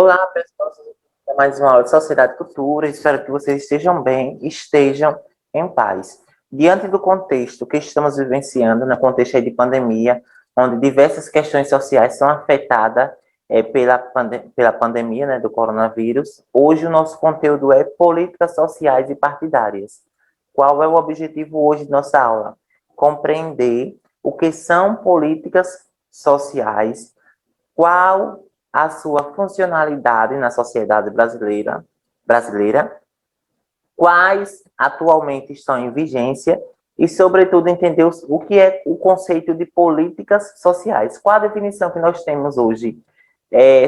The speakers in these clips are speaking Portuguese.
Olá, pessoal. É mais uma aula de Sociedade e Cultura. Espero que vocês estejam bem, estejam em paz. Diante do contexto que estamos vivenciando, no contexto aí de pandemia, onde diversas questões sociais são afetadas pela pandemia, né, do coronavírus, hoje o nosso conteúdo é políticas sociais e partidárias. Qual é o objetivo hoje de nossa aula? Compreender o que são políticas sociais, qual a sua funcionalidade na sociedade brasileira, quais atualmente estão em vigência e, sobretudo, entender o que é o conceito de políticas sociais. Qual a definição que nós temos hoje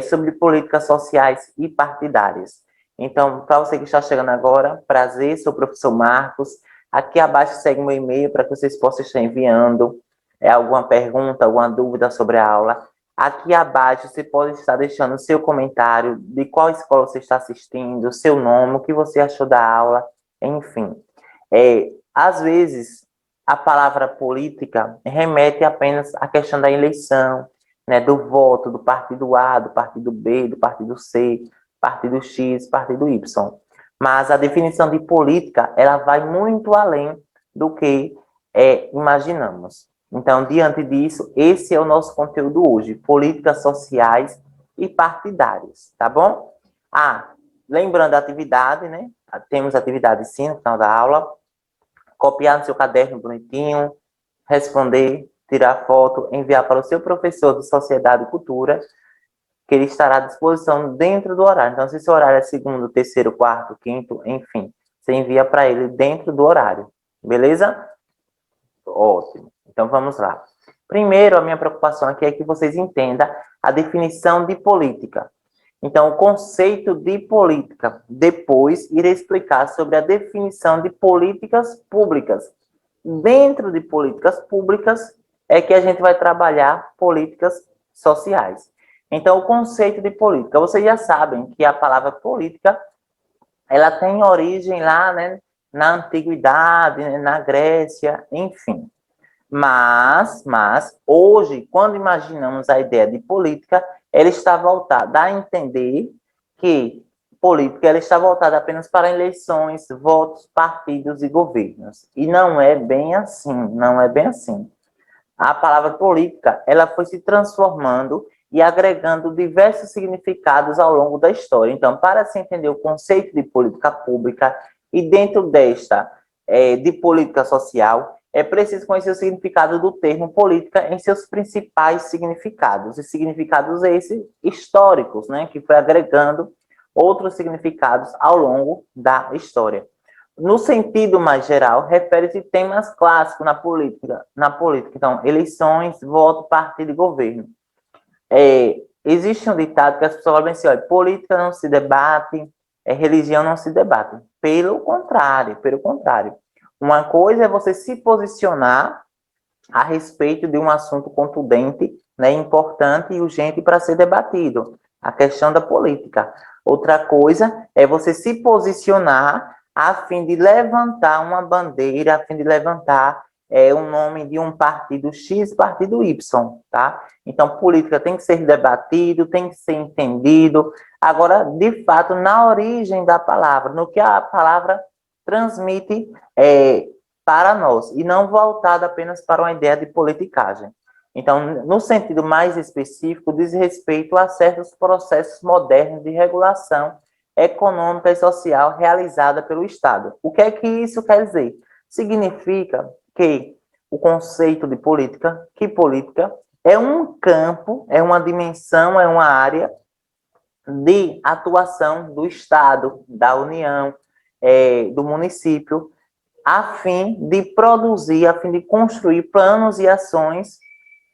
sobre políticas sociais e partidárias? Então, para você que está chegando agora, prazer, sou o professor Marcos. Aqui abaixo segue meu e-mail para que vocês possam estar enviando alguma pergunta, alguma dúvida sobre a aula. Aqui abaixo você pode estar deixando o seu comentário de qual escola você está assistindo, seu nome, o que você achou da aula, enfim. Às vezes, a palavra política remete apenas à questão da eleição, né, do voto do partido A, do partido B, do partido C, partido X, partido Y. Mas a definição de política, ela vai muito além do que imaginamos. Então, diante disso, esse é o nosso conteúdo hoje, políticas sociais e partidárias, tá bom? Lembrando a atividade, né? Temos atividade sim no final da aula. Copiar no seu caderno bonitinho, responder, tirar foto, enviar para o seu professor de Sociedade e Cultura, que ele estará à disposição dentro do horário. Então, se seu horário é segundo, terceiro, quarto, quinto, enfim, você envia para ele dentro do horário, beleza? Ótimo. Então, vamos lá. Primeiro, a minha preocupação aqui é que vocês entendam a definição de política. Então, o conceito de política. Depois, irei explicar sobre a definição de políticas públicas. Dentro de políticas públicas, é que a gente vai trabalhar políticas sociais. Então, o conceito de política. Vocês já sabem que a palavra política, ela tem origem lá, né, na antiguidade, né, na Grécia, enfim. Mas, hoje, quando imaginamos a ideia de política, ela está voltada a entender que política ela está voltada apenas para eleições, votos, partidos e governos. E não é bem assim, não é bem assim. A palavra política, ela foi se transformando e agregando diversos significados ao longo da história. Então, para se entender o conceito de política pública e dentro desta de política social, é preciso conhecer o significado do termo política em seus principais significados, e significados esses históricos, né, que foi agregando outros significados ao longo da história. No sentido mais geral, refere-se a temas clássicos na política. Então, eleições, voto, partido e governo. Existe um ditado que as pessoas falam assim, olha, política não se debate, religião não se debate. Pelo contrário. Uma coisa é você se posicionar a respeito de um assunto contundente, né, importante e urgente para ser debatido, a questão da política. Outra coisa é você se posicionar a fim de levantar uma bandeira, a fim de levantar o nome de um partido X, partido Y, tá? Então, política tem que ser debatido, tem que ser entendido. Agora, de fato, na origem da palavra, no que a palavra transmite para nós, e não voltada apenas para uma ideia de politicagem. Então, no sentido mais específico, diz respeito a certos processos modernos de regulação econômica e social realizada pelo Estado. O que é que isso quer dizer? Significa que o conceito de política, que política é um campo, é uma dimensão, é uma área de atuação do Estado, da União, do município, a fim de produzir, a fim de construir planos e ações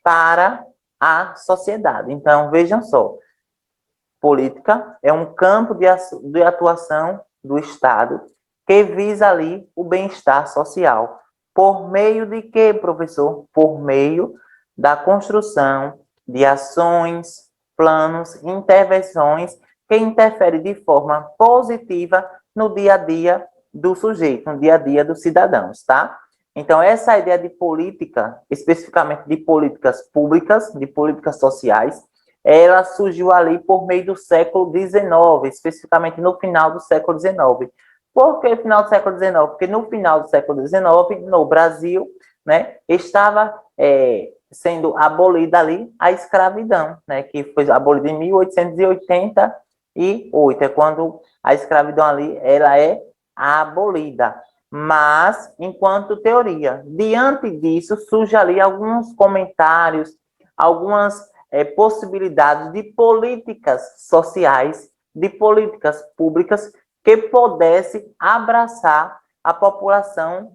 para a sociedade. Então, vejam só, política é um campo de atuação do Estado que visa ali o bem-estar social. Por meio de quê, professor? Por meio da construção de ações, planos, intervenções que interferem de forma positiva no dia a dia do sujeito, no dia a dia dos cidadãos, tá? Então, essa ideia de política, especificamente de políticas públicas, de políticas sociais, ela surgiu ali por meio do século XIX, especificamente no final do século XIX. Por que final do século XIX? Porque no final do século XIX, no Brasil, né, estava sendo abolida ali a escravidão, né, que foi abolida em 1888, é quando a escravidão ali ela é abolida. Mas, enquanto teoria, diante disso, surge ali alguns comentários, algumas possibilidades de políticas sociais, de políticas públicas que pudesse abraçar a população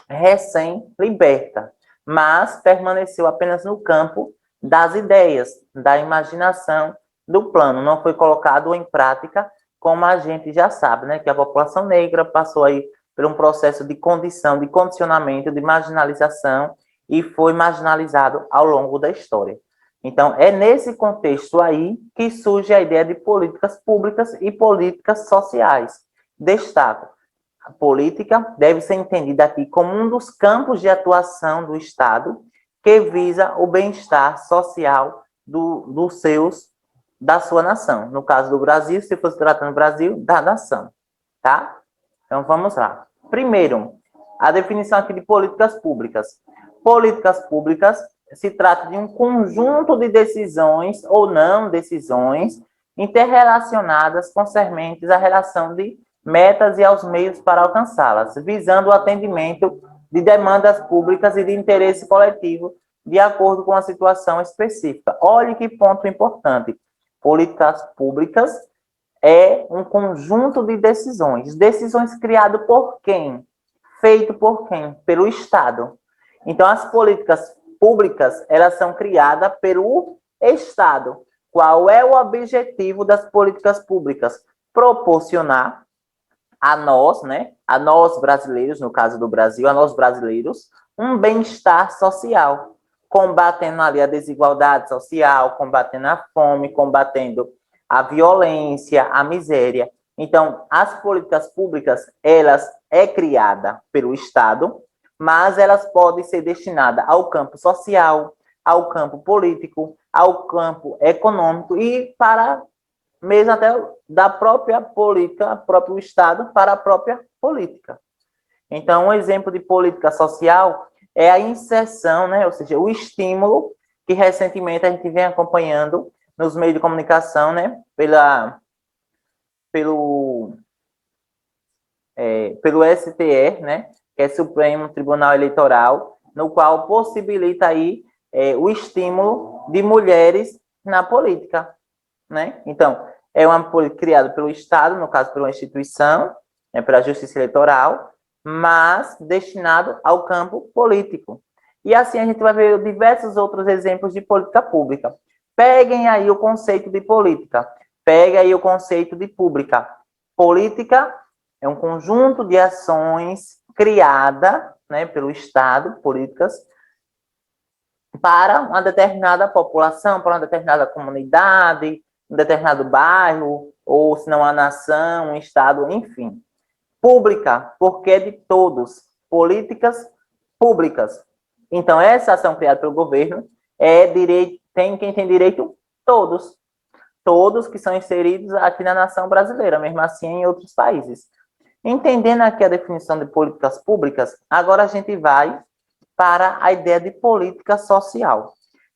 recém-liberta, mas permaneceu apenas no campo das ideias, da imaginação, do plano. Não foi colocado em prática, como a gente já sabe, né, que a população negra passou aí por um processo de condição, de condicionamento, de marginalização e foi marginalizado ao longo da história. Então, é nesse contexto aí que surge a ideia de políticas públicas e políticas sociais. Destaco, a política deve ser entendida aqui como um dos campos de atuação do Estado que visa o bem-estar social da sua nação. No caso do Brasil, se fosse tratando do Brasil, da nação, tá? Então, vamos lá. Primeiro, a definição aqui de políticas públicas. Políticas públicas se trata de um conjunto de decisões ou não decisões interrelacionadas concernentes à relação de metas e aos meios para alcançá-las, visando o atendimento de demandas públicas e de interesse coletivo de acordo com a situação específica. Olhe que ponto importante. Políticas públicas é um conjunto de decisões. Decisões criadas por quem? Feito por quem? Pelo Estado. Então, as políticas públicas, elas são criadas pelo Estado. Qual é o objetivo das políticas públicas? Proporcionar a nós, né, a nós brasileiros, no caso do Brasil, a nós brasileiros, um bem-estar social, combatendo ali a desigualdade social, combatendo a fome, combatendo a violência, a miséria. Então, as políticas públicas, elas é criada pelo Estado, mas elas podem ser destinadas ao campo social, ao campo político, ao campo econômico e para mesmo até da própria política, próprio Estado para a própria política. Então, um exemplo de política social é a inserção, né, ou seja, o estímulo que recentemente a gente vem acompanhando nos meios de comunicação, né, pelo STE, né, que é Supremo Tribunal Eleitoral, no qual possibilita aí o estímulo de mulheres na política, né? Então, é uma política criada pelo Estado, no caso, por uma instituição, né, pela Justiça Eleitoral, mas destinado ao campo político. E assim a gente vai ver diversos outros exemplos de política pública. Peguem aí o conceito de política, peguem aí o conceito de pública. Política é um conjunto de ações criada, né, pelo Estado, políticas, para uma determinada população, para uma determinada comunidade, um determinado bairro, ou se não a nação, um estado, enfim. Pública, porque é de todos. Políticas públicas. Então, essa ação criada pelo governo é direito, tem quem tem direito? Todos. Todos que são inseridos aqui na nação brasileira, mesmo assim em outros países. Entendendo aqui a definição de políticas públicas, agora a gente vai para a ideia de política social.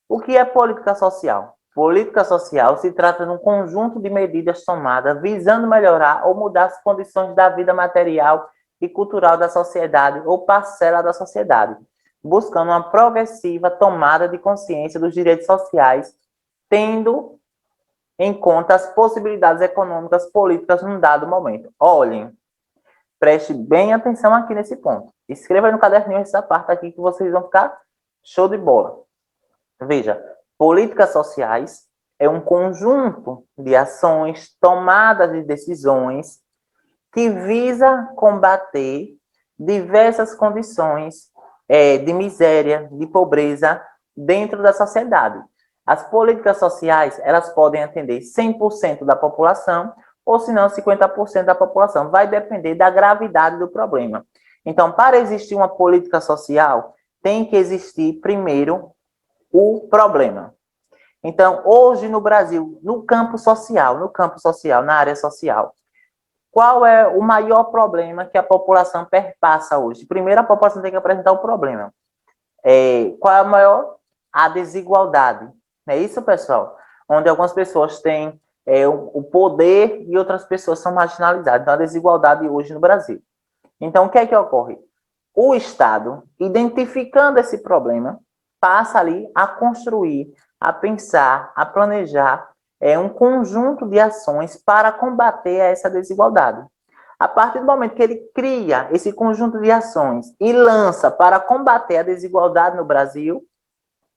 O que é política social? Política social se trata de um conjunto de medidas tomadas visando melhorar ou mudar as condições da vida material e cultural da sociedade ou parcela da sociedade, buscando uma progressiva tomada de consciência dos direitos sociais, tendo em conta as possibilidades econômicas políticas num dado momento. Olhem, preste bem atenção aqui nesse ponto. Escreva no caderninho essa parte aqui que vocês vão ficar show de bola. Veja, políticas sociais é um conjunto de ações, tomadas de decisões que visa combater diversas condições de miséria, de pobreza dentro da sociedade. As políticas sociais, elas podem atender 100% da população ou, se não, 50% da população. Vai depender da gravidade do problema. Então, para existir uma política social, tem que existir, primeiro, o problema. Então, hoje no Brasil, no campo social, na área social, qual é o maior problema que a população perpassa hoje? Primeiro, a população tem que apresentar o problema. Qual é o maior? A desigualdade. Não é isso, pessoal? Onde algumas pessoas têm o poder e outras pessoas são marginalizadas. Então, a desigualdade hoje no Brasil. Então, o que é que ocorre? O Estado, identificando esse problema, passa ali a construir, a pensar, a planejar um conjunto de ações para combater essa desigualdade. A partir do momento que ele cria esse conjunto de ações e lança para combater a desigualdade no Brasil,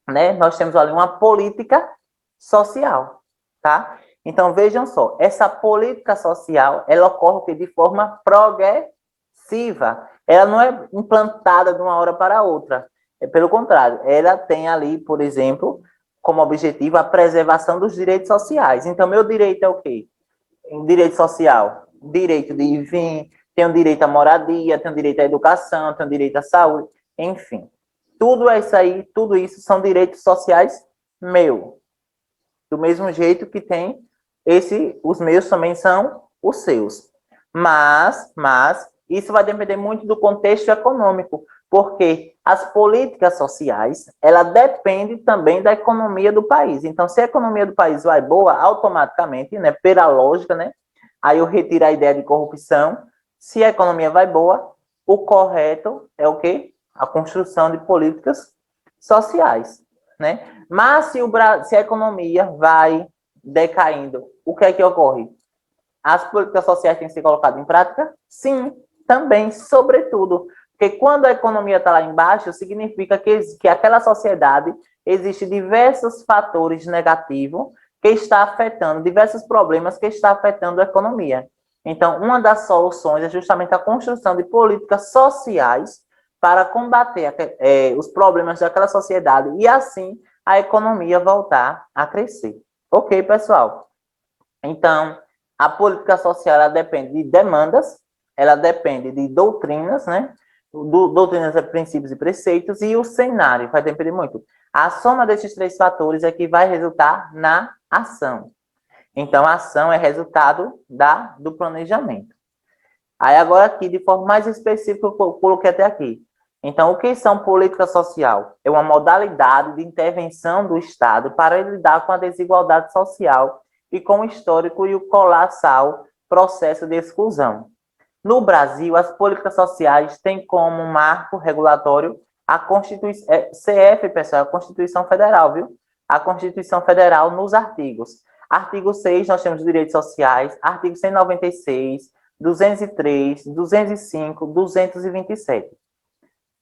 né, nós temos ali uma política social, tá? Então, vejam só, essa política social, ela ocorre de forma progressiva. Ela não é implantada de uma hora para outra. Pelo contrário, ela tem ali, por exemplo, como objetivo a preservação dos direitos sociais. Então, meu direito é o quê? Direito social, direito de vir, tenho direito à moradia, tenho direito à educação, tenho direito à saúde, enfim. Tudo isso aí, tudo isso são direitos sociais meus. Do mesmo jeito que tem os meus também são os seus. Mas isso vai depender muito do contexto econômico, porque as políticas sociais, ela depende também da economia do país. Então, se a economia do país vai boa, automaticamente, né, pela lógica, né, aí eu retiro a ideia de corrupção. Se a economia vai boa, o correto é o quê? A construção de políticas sociais, né? Mas se a economia vai decaindo, o que é que ocorre? As políticas sociais têm que ser colocadas em prática? Sim, também, sobretudo. Porque quando a economia está lá embaixo, significa que aquela sociedade existe diversos fatores negativos que está afetando, diversos problemas que está afetando a economia. Então, uma das soluções é justamente a construção de políticas sociais para combater os problemas daquela sociedade e, assim, a economia voltar a crescer. Ok, pessoal? Então, a política social ela depende de demandas, ela depende de doutrinas, né? Doutrinas, princípios e preceitos, e o cenário vai depender muito. A soma desses três fatores é que vai resultar na ação. Então, a ação é resultado do planejamento. Aí, agora aqui, de forma mais específica, eu coloquei até aqui. Então, o que são política social? É uma modalidade de intervenção do Estado para lidar com a desigualdade social e com o histórico e o colossal processo de exclusão. No Brasil, as políticas sociais têm como marco regulatório a Constituição, CF, pessoal, a Constituição Federal, viu? A Constituição Federal nos artigos. Artigo 6, nós temos direitos sociais, artigo 196, 203, 205, 227.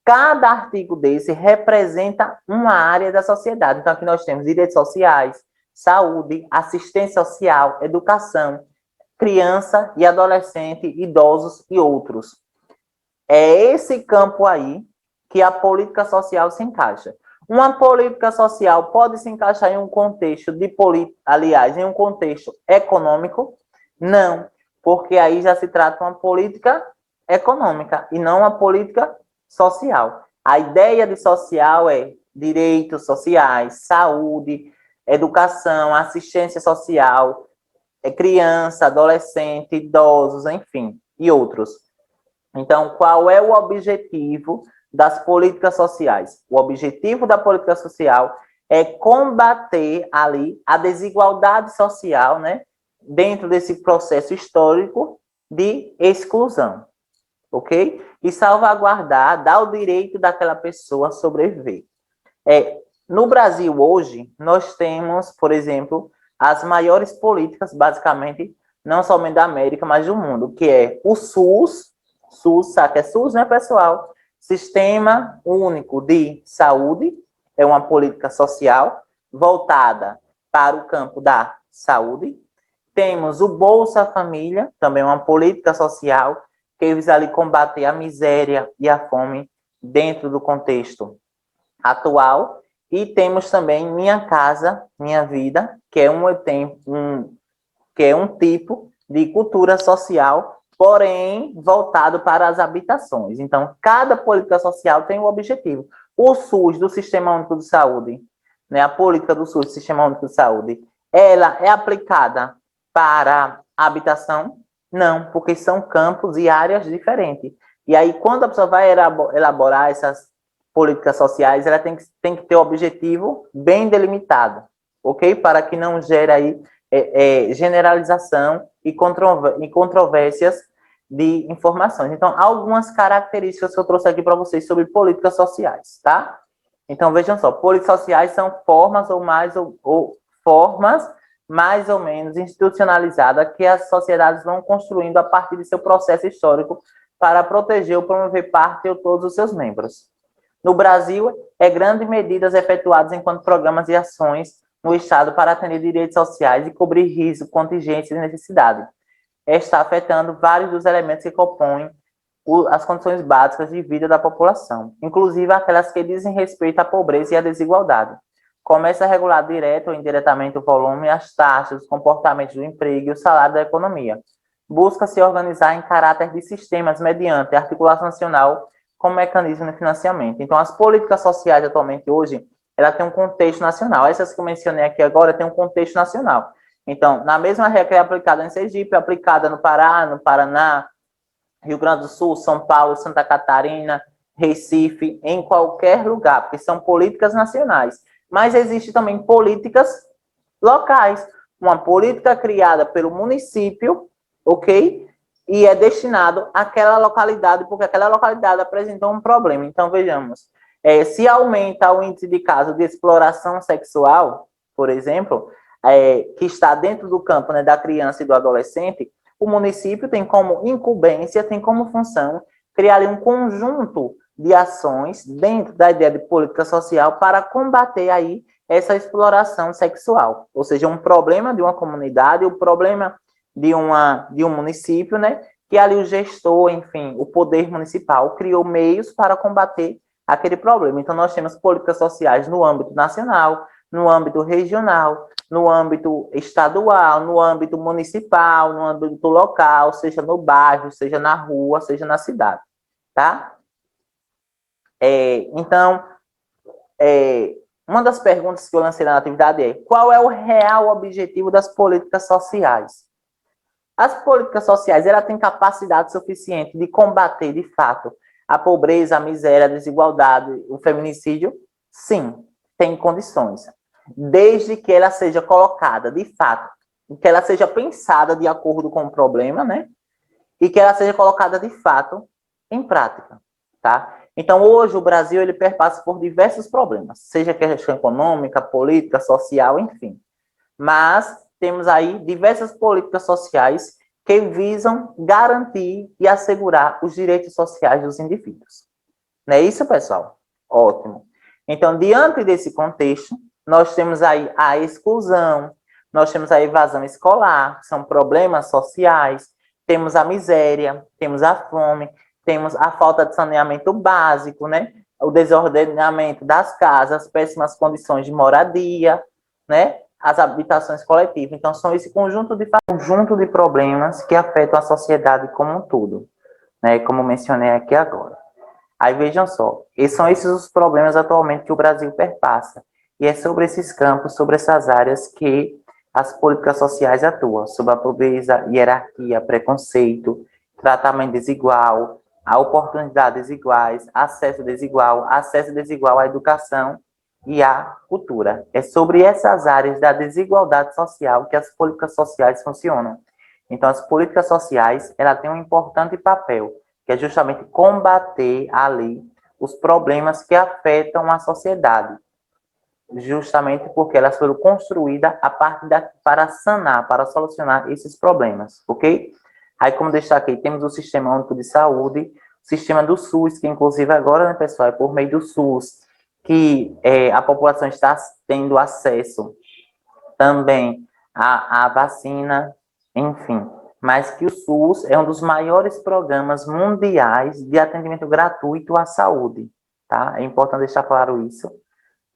Cada artigo desse representa uma área da sociedade. Então, aqui nós temos direitos sociais, saúde, assistência social, educação, criança e adolescente, idosos e outros. É esse campo aí que a política social se encaixa. Uma política social pode se encaixar em um contexto em um contexto econômico? Não, porque aí já se trata de uma política econômica e não uma política social. A ideia de social é direitos sociais, saúde, educação, assistência social, criança, adolescente, idosos, enfim, e outros. Então, qual é o objetivo das políticas sociais? O objetivo da política social é combater ali a desigualdade social, né, dentro desse processo histórico de exclusão, ok? E salvaguardar, dar o direito daquela pessoa a sobreviver. No Brasil, hoje, nós temos, por exemplo, as maiores políticas, basicamente, não somente da América, mas do mundo, que é o SUS, sabe que é SUS, né, pessoal? Sistema Único de Saúde, é uma política social voltada para o campo da saúde. Temos o Bolsa Família, também uma política social que visa ali combater a miséria e a fome dentro do contexto atual. E temos também Minha Casa, Minha Vida, que é um tipo de cultura social, porém voltado para as habitações. Então, cada política social tem um objetivo. O SUS, do Sistema Único de Saúde, né, a política do SUS, Sistema Único de Saúde, ela é aplicada para a habitação? Não, porque são campos e áreas diferentes. E aí, quando a pessoa vai elaborar essas políticas sociais, ela tem que ter o objetivo bem delimitado, ok? Para que não gere aí generalização e controvérsias de informações. Então, algumas características que eu trouxe aqui para vocês sobre políticas sociais, tá? Então, vejam só, políticas sociais são formas formas mais ou menos institucionalizadas que as sociedades vão construindo a partir de seu processo histórico para proteger ou promover parte ou todos os seus membros. No Brasil, grandes medidas efetuadas enquanto programas e ações no Estado para atender direitos sociais e cobrir risco, contingências e necessidade. Está afetando vários dos elementos que compõem as condições básicas de vida da população, inclusive aquelas que dizem respeito à pobreza e à desigualdade. Começa a regular direto ou indiretamente o volume, as taxas, os comportamentos do emprego e o salário da economia. Busca se organizar em caráter de sistemas mediante articulação nacional com mecanismo de financiamento. Então, as políticas sociais atualmente hoje, ela tem um contexto nacional. Essas que eu mencionei aqui agora têm um contexto nacional. Então, na mesma regra que é aplicada em Sergipe, é aplicada no Pará, no Paraná, Rio Grande do Sul, São Paulo, Santa Catarina, Recife, em qualquer lugar, porque são políticas nacionais. Mas existem também políticas locais. Uma política criada pelo município, ok? E é destinado àquela localidade, porque aquela localidade apresentou um problema. Então, vejamos, se aumenta o índice de casos de exploração sexual, por exemplo, que está dentro do campo, né, da criança e do adolescente, o município tem como incumbência, tem como função criar ali um conjunto de ações dentro da ideia de política social para combater aí essa exploração sexual. Ou seja, um problema de uma comunidade, um problema de um município, né? Que ali o gestor, enfim, o poder municipal criou meios para combater aquele problema. Então, nós temos políticas sociais no âmbito nacional, no âmbito regional, no âmbito estadual, no âmbito municipal, no âmbito local, seja no bairro, seja na rua, seja na cidade, tá? Então, uma das perguntas que eu lancei na atividade é: qual é o real objetivo das políticas sociais? As políticas sociais, ela tem capacidade suficiente de combater, de fato, a pobreza, a miséria, a desigualdade, o feminicídio? Sim, tem condições. Desde que ela seja colocada, de fato, que ela seja pensada de acordo com o problema, né? E que ela seja colocada, de fato, em prática, tá? Então, hoje, o Brasil, ele perpassa por diversos problemas, seja questão econômica, política, social, enfim. Mas temos aí diversas políticas sociais que visam garantir e assegurar os direitos sociais dos indivíduos. Não é isso, pessoal? Ótimo. Então, diante desse contexto, nós temos aí a exclusão, nós temos a evasão escolar, que são problemas sociais, temos a miséria, temos a fome, temos a falta de saneamento básico, né? O desordenamento das casas, péssimas condições de moradia, né? As habitações coletivas. Então, são esse conjunto de problemas que afetam a sociedade como um todo, né? Como mencionei aqui agora. Aí vejam só, são esses os problemas atualmente que o Brasil perpassa. E é sobre esses campos, sobre essas áreas que as políticas sociais atuam, sobre a pobreza, hierarquia, preconceito, tratamento desigual, a oportunidades desiguais, acesso desigual à educação e à cultura. É sobre essas áreas da desigualdade social que as políticas sociais funcionam. Então, as políticas sociais, ela tem um importante papel, que é justamente combater ali os problemas que afetam a sociedade, justamente porque elas foram construídas para sanar, para solucionar esses problemas, ok? Aí, como destaquei, temos o Sistema Único de Saúde, o sistema do SUS, que inclusive agora, né, pessoal, é por meio do SUS que a população está tendo acesso também à vacina, enfim, mas que o SUS é um dos maiores programas mundiais de atendimento gratuito à saúde, tá? É importante deixar claro isso,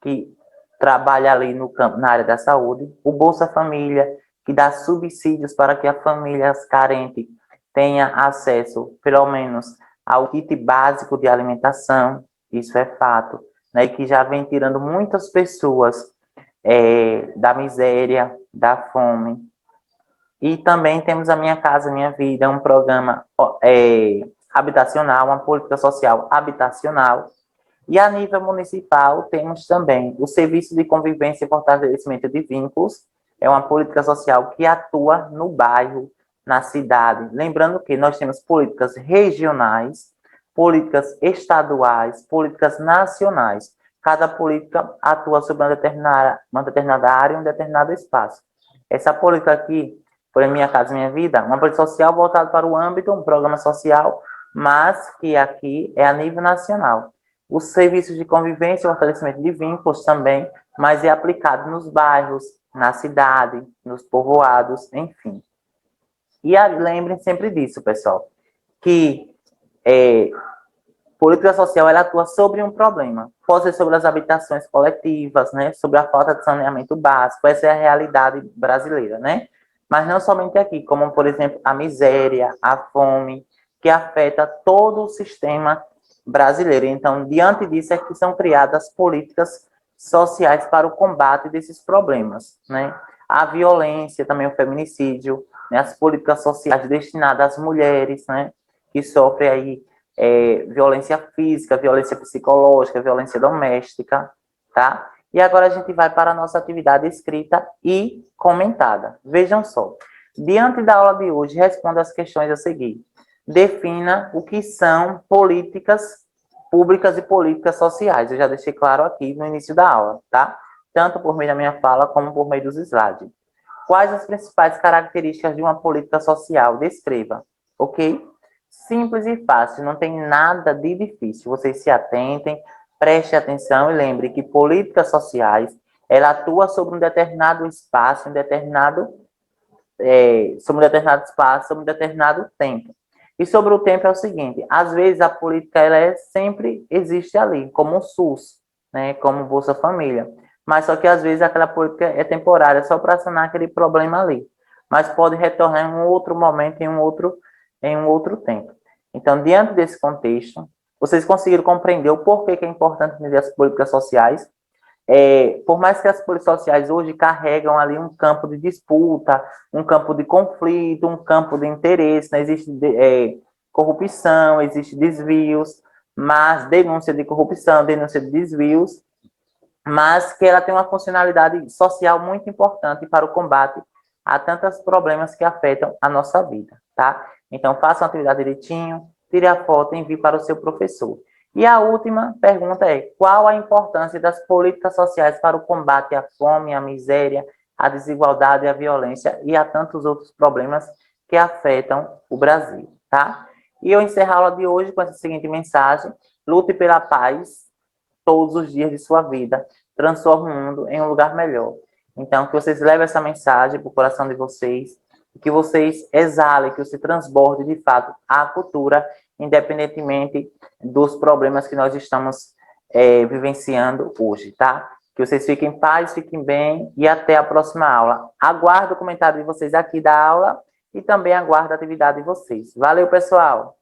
que trabalha ali no campo, na área da saúde, o Bolsa Família, que dá subsídios para que a família carente tenha acesso, pelo menos, ao kit básico de alimentação, isso é fato, né? E que já vem tirando muitas pessoas da miséria, da fome. E também temos a Minha Casa Minha Vida, um programa habitacional, uma política social habitacional. E a nível municipal, temos também o Serviço de Convivência e Fortalecimento de Vínculos, é uma política social que atua no bairro, na cidade. Lembrando que nós temos políticas regionais, políticas estaduais, políticas nacionais. Cada política atua sobre uma determinada área, um determinado espaço. Essa política aqui, por Minha Casa Minha Vida, uma política social voltada para o âmbito, um programa social, mas que aqui é a nível nacional. Os serviços de convivência e fortalecimento de vínculos também, mas é aplicado nos bairros, na cidade, nos povoados, enfim. E lembrem sempre disso, pessoal, que política social ela atua sobre um problema. Pode ser sobre as habitações coletivas, né? Sobre a falta de saneamento básico. Essa é a realidade brasileira, né? Mas não somente aqui, como, por exemplo, a miséria, a fome, que afeta todo o sistema brasileiro. Então, diante disso é que são criadas políticas sociais para o combate desses problemas, né? A violência, também o feminicídio, né? As políticas sociais destinadas às mulheres, né? Que sofrem aí violência física, violência psicológica, violência doméstica, tá? E agora a gente vai para a nossa atividade escrita e comentada. Vejam só. Diante da aula de hoje, responda as questões a seguir. Defina o que são políticas públicas e políticas sociais. Eu já deixei claro aqui no início da aula, tá? Tanto por meio da minha fala, como por meio dos slides. Quais as principais características de uma política social? Descreva, ok? Simples e fácil, não tem nada de difícil. Vocês se atentem, prestem atenção e lembrem que políticas sociais, ela atua sobre um determinado espaço, sobre um determinado espaço, sobre um determinado tempo. E sobre o tempo é o seguinte, às vezes a política ela sempre existe ali, como o SUS, né, como Bolsa Família. Mas só que às vezes aquela política é temporária, só para sanar aquele problema ali. Mas pode retornar em um outro momento, em um outro tempo. Então, diante desse contexto, vocês conseguiram compreender o porquê que é importante entender as políticas sociais. Por mais que as políticas sociais hoje carregam ali um campo de disputa, um campo de conflito, um campo de interesse, né? Existe corrupção, existe desvios, mas denúncia de corrupção, denúncia de desvios, mas que ela tem uma funcionalidade social muito importante para o combate a tantos problemas que afetam a nossa vida, tá? Então, faça uma atividade direitinho, tire a foto e envie para o seu professor. E a última pergunta é, qual a importância das políticas sociais para o combate à fome, à miséria, à desigualdade, à violência e a tantos outros problemas que afetam o Brasil, tá? E eu encerro a aula de hoje com essa seguinte mensagem, lute pela paz todos os dias de sua vida, transforme o mundo em um lugar melhor. Então, que vocês levem essa mensagem para o coração de vocês, que vocês exalem, que você transborde, de fato, a cultura, independentemente dos problemas que nós estamos vivenciando hoje, tá? Que vocês fiquem em paz, fiquem bem e até a próxima aula. Aguardo o comentário de vocês aqui da aula e também aguardo a atividade de vocês. Valeu, pessoal!